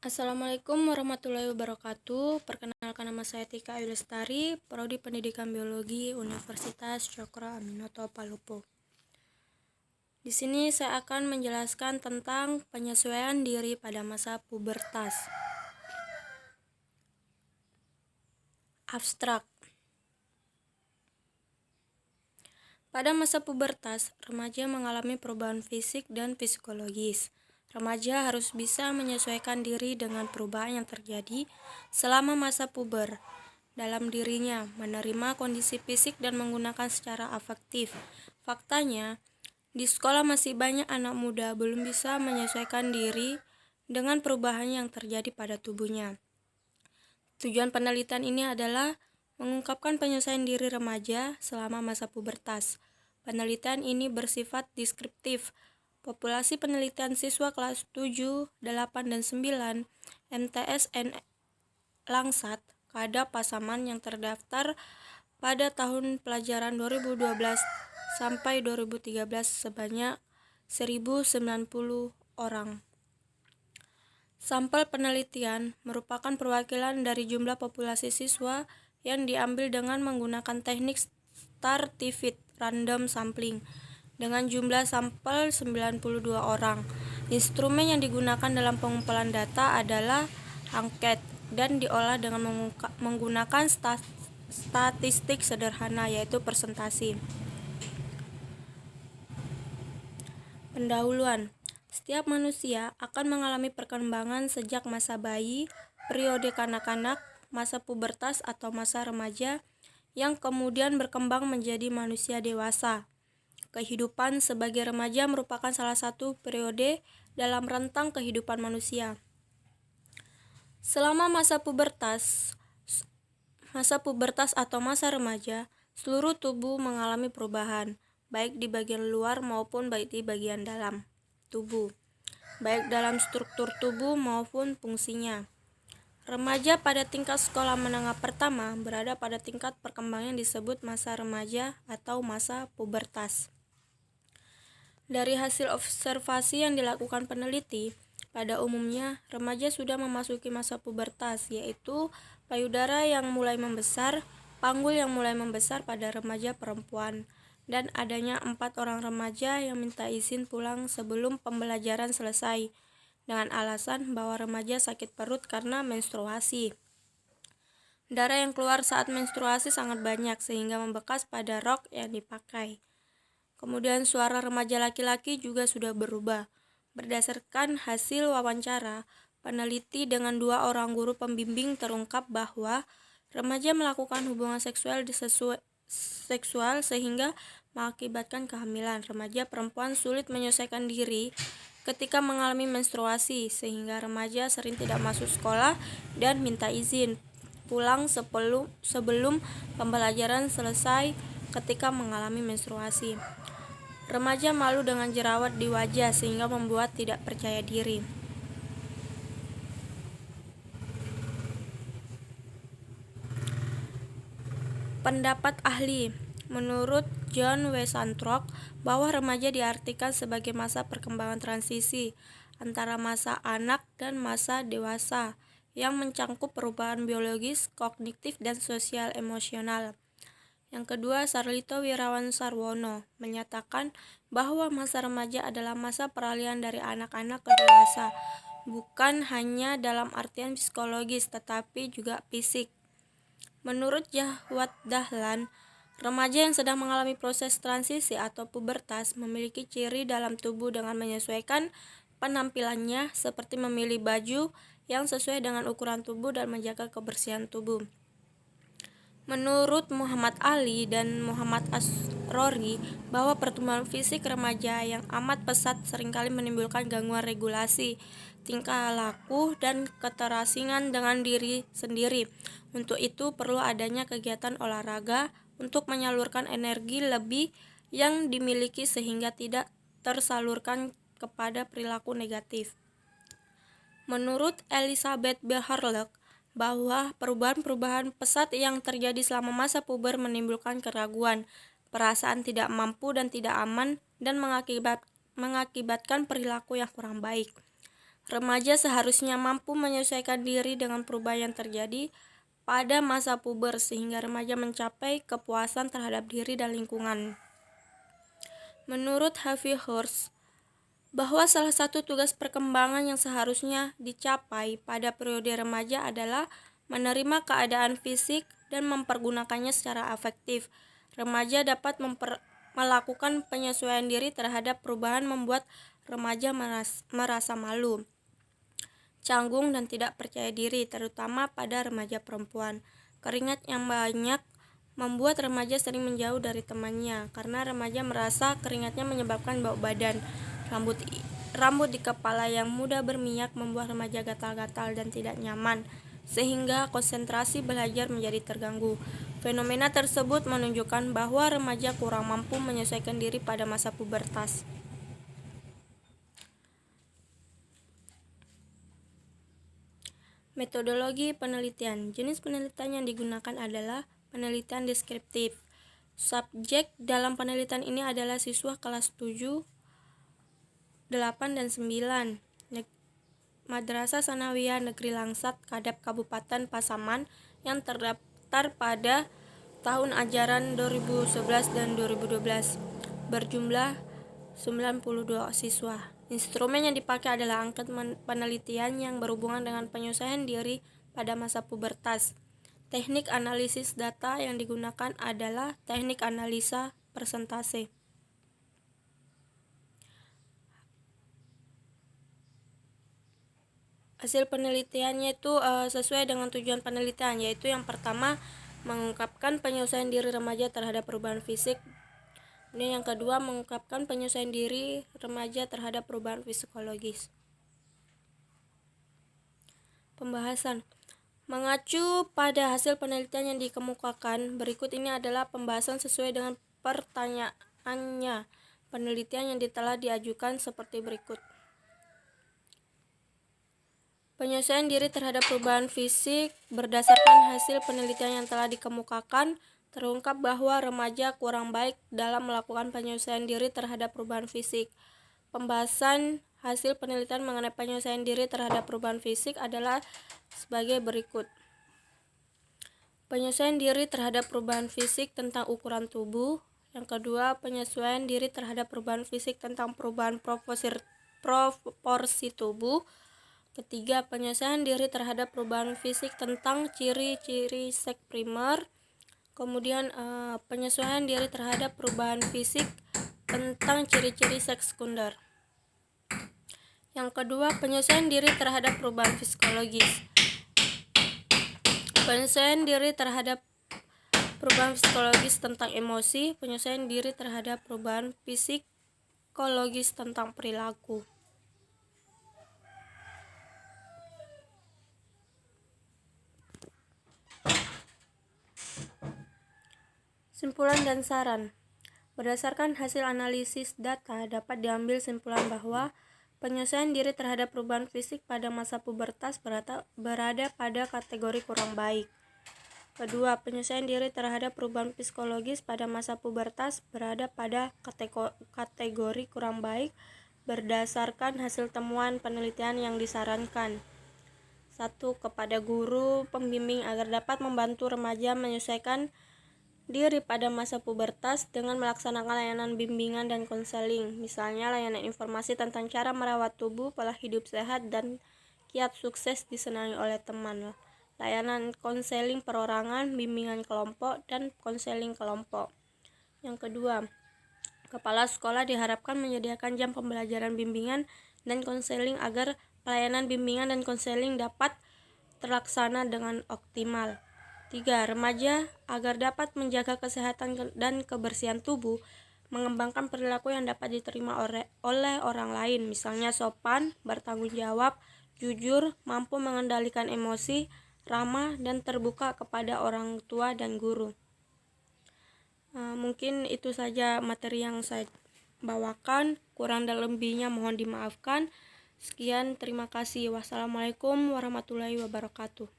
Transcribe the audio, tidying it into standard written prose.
Assalamualaikum warahmatullahi wabarakatuh. Perkenalkan, nama saya Tika Ayu Lestari, Prodi Pendidikan Biologi Universitas Cokro Aminoto Palopo. Di sini saya akan menjelaskan tentang penyesuaian diri pada masa pubertas. Abstrak. Pada masa pubertas, remaja mengalami perubahan fisik dan psikologis. Remaja harus bisa menyesuaikan diri dengan perubahan yang terjadi selama masa puber dalam dirinya, menerima kondisi fisik dan menggunakan secara afektif. Faktanya, di sekolah masih banyak anak muda belum bisa menyesuaikan diri dengan perubahan yang terjadi pada tubuhnya. Tujuan penelitian ini adalah mengungkapkan penyesuaian diri remaja selama masa pubertas. Penelitian ini bersifat deskriptif. Populasi penelitian siswa kelas 7, 8, dan 9 MTSN Langsat Kada Pasaman yang terdaftar pada tahun pelajaran 2012 sampai 2013 sebanyak 1090 orang. Sampel penelitian merupakan perwakilan dari jumlah populasi siswa yang diambil dengan menggunakan teknik stratified random sampling dengan jumlah sampel 92 orang. Instrumen yang digunakan dalam pengumpulan data adalah angket dan diolah dengan menggunakan statistik sederhana, yaitu persentase. Pendahuluan. Setiap manusia akan mengalami perkembangan sejak masa bayi, periode kanak-kanak, masa pubertas atau masa remaja, yang kemudian berkembang menjadi manusia dewasa. Kehidupan sebagai remaja merupakan salah satu periode dalam rentang kehidupan manusia. Selama masa pubertas atau masa remaja, seluruh tubuh mengalami perubahan, baik di bagian luar maupun baik di bagian dalam tubuh, baik dalam struktur tubuh maupun fungsinya. Remaja pada tingkat sekolah menengah pertama berada pada tingkat perkembangan yang disebut masa remaja atau masa pubertas. Dari hasil observasi yang dilakukan peneliti, pada umumnya remaja sudah memasuki masa pubertas, yaitu payudara yang mulai membesar, panggul yang mulai membesar pada remaja perempuan, dan adanya 4 orang remaja yang minta izin pulang sebelum pembelajaran selesai dengan alasan bahwa remaja sakit perut karena menstruasi. Darah yang keluar saat menstruasi sangat banyak sehingga membekas pada rok yang dipakai. Kemudian suara remaja laki-laki juga sudah berubah. Berdasarkan hasil wawancara, peneliti dengan 2 orang guru pembimbing terungkap bahwa remaja melakukan hubungan seksual sehingga mengakibatkan kehamilan. Remaja perempuan sulit menyesuaikan diri ketika mengalami menstruasi, sehingga remaja sering tidak masuk sekolah dan minta izin pulang sebelum pembelajaran selesai ketika mengalami menstruasi. Remaja malu dengan jerawat di wajah sehingga membuat tidak percaya diri. Pendapat ahli. Menurut John W. Santrock, bahwa remaja diartikan sebagai masa perkembangan transisi antara masa anak dan masa dewasa yang mencangkup perubahan biologis, kognitif, dan sosial emosional. Yang kedua, Sarlito Wirawan Sarwono menyatakan bahwa masa remaja adalah masa peralihan dari anak-anak ke dewasa, bukan hanya dalam artian psikologis tetapi juga fisik. Menurut Jahwat Dahlan, remaja yang sedang mengalami proses transisi atau pubertas memiliki ciri dalam tubuh dengan menyesuaikan penampilannya seperti memilih baju yang sesuai dengan ukuran tubuh dan menjaga kebersihan tubuh. Menurut Muhammad Ali dan Muhammad Asrori, bahwa pertumbuhan fisik remaja yang amat pesat seringkali menimbulkan gangguan regulasi, tingkah laku, dan keterasingan dengan diri sendiri. Untuk itu perlu adanya kegiatan olahraga untuk menyalurkan energi lebih yang dimiliki sehingga tidak tersalurkan kepada perilaku negatif. Menurut Elizabeth Beharlek, bahwa perubahan-perubahan pesat yang terjadi selama masa puber menimbulkan keraguan, perasaan tidak mampu dan tidak aman, dan mengakibatkan perilaku yang kurang baik. Remaja seharusnya mampu menyesuaikan diri dengan perubahan yang terjadi pada masa puber sehingga remaja mencapai kepuasan terhadap diri dan lingkungan. Menurut Harvey Hurst, bahwa salah satu tugas perkembangan yang seharusnya dicapai pada periode remaja adalah menerima keadaan fisik dan mempergunakannya secara efektif. Remaja dapat melakukan penyesuaian diri terhadap perubahan membuat remaja merasa malu, canggung, dan tidak percaya diri, terutama pada remaja perempuan. Keringat yang banyak membuat remaja sering menjauh dari temannya karena remaja merasa keringatnya menyebabkan bau badan. Rambut di kepala yang mudah berminyak membuat remaja gatal-gatal dan tidak nyaman, sehingga konsentrasi belajar menjadi terganggu. Fenomena tersebut menunjukkan bahwa remaja kurang mampu menyesuaikan diri pada masa pubertas. Metodologi penelitian. Jenis penelitian yang digunakan adalah penelitian deskriptif. Subjek dalam penelitian ini adalah siswa kelas 7, 8, dan 9 Madrasah Sanawiyah Negeri Langsat Kadap Kabupaten Pasaman yang terdaftar pada tahun ajaran 2011 dan 2012. Berjumlah 92 siswa. Instrumen yang dipakai adalah angket penelitian yang berhubungan dengan penyesuaian diri pada masa pubertas. Teknik analisis data yang digunakan adalah teknik analisa persentase. Hasil penelitiannya itu sesuai dengan tujuan penelitian, yaitu yang pertama mengungkapkan penyesuaian diri remaja terhadap perubahan fisik. Kemudian yang kedua mengungkapkan penyesuaian diri remaja terhadap perubahan psikologis. Pembahasan. Mengacu pada hasil penelitian yang dikemukakan, berikut ini adalah pembahasan sesuai dengan pertanyaannya. Penelitian yang telah diajukan seperti berikut. Penyesuaian diri terhadap perubahan fisik. Berdasarkan hasil penelitian yang telah dikemukakan, terungkap bahwa remaja kurang baik dalam melakukan penyesuaian diri terhadap perubahan fisik. Pembahasan hasil penelitian mengenai penyesuaian diri terhadap perubahan fisik adalah sebagai berikut. Penyesuaian diri terhadap perubahan fisik tentang ukuran tubuh. Yang kedua, penyesuaian diri terhadap perubahan fisik tentang perubahan proporsi tubuh. Ketiga, penyesuaian diri terhadap perubahan fisik tentang ciri-ciri seks primer. Kemudian penyesuaian diri terhadap perubahan fisik tentang ciri-ciri seks sekunder. Yang kedua, penyesuaian diri terhadap perubahan psikologis. Penyesuaian diri terhadap perubahan psikologis tentang emosi. Penyesuaian diri terhadap perubahan psikologis tentang perilaku. Simpulan dan saran. Berdasarkan hasil analisis data, dapat diambil simpulan bahwa penyesuaian diri terhadap perubahan fisik pada masa pubertas berada pada kategori kurang baik. Kedua, penyesuaian diri terhadap perubahan psikologis pada masa pubertas berada pada kategori kurang baik berdasarkan hasil temuan penelitian yang disarankan. 1. Kepada guru pembimbing agar dapat membantu remaja menyesuaikan diri pada masa pubertas dengan melaksanakan layanan bimbingan dan konseling, misalnya layanan informasi tentang cara merawat tubuh, pola hidup sehat, dan kiat sukses disenangi oleh teman, layanan konseling perorangan, bimbingan kelompok, dan konseling kelompok. Yang kedua, kepala sekolah diharapkan menyediakan jam pembelajaran bimbingan dan konseling agar pelayanan bimbingan dan konseling dapat terlaksana dengan optimal. 3. Remaja agar dapat menjaga kesehatan dan kebersihan tubuh, mengembangkan perilaku yang dapat diterima oleh orang lain, misalnya sopan, bertanggung jawab, jujur, mampu mengendalikan emosi, ramah, dan terbuka kepada orang tua dan guru. Mungkin itu saja materi yang saya bawakan, kurang dan lebihnya mohon dimaafkan. Sekian, terima kasih. Wassalamualaikum warahmatullahi wabarakatuh.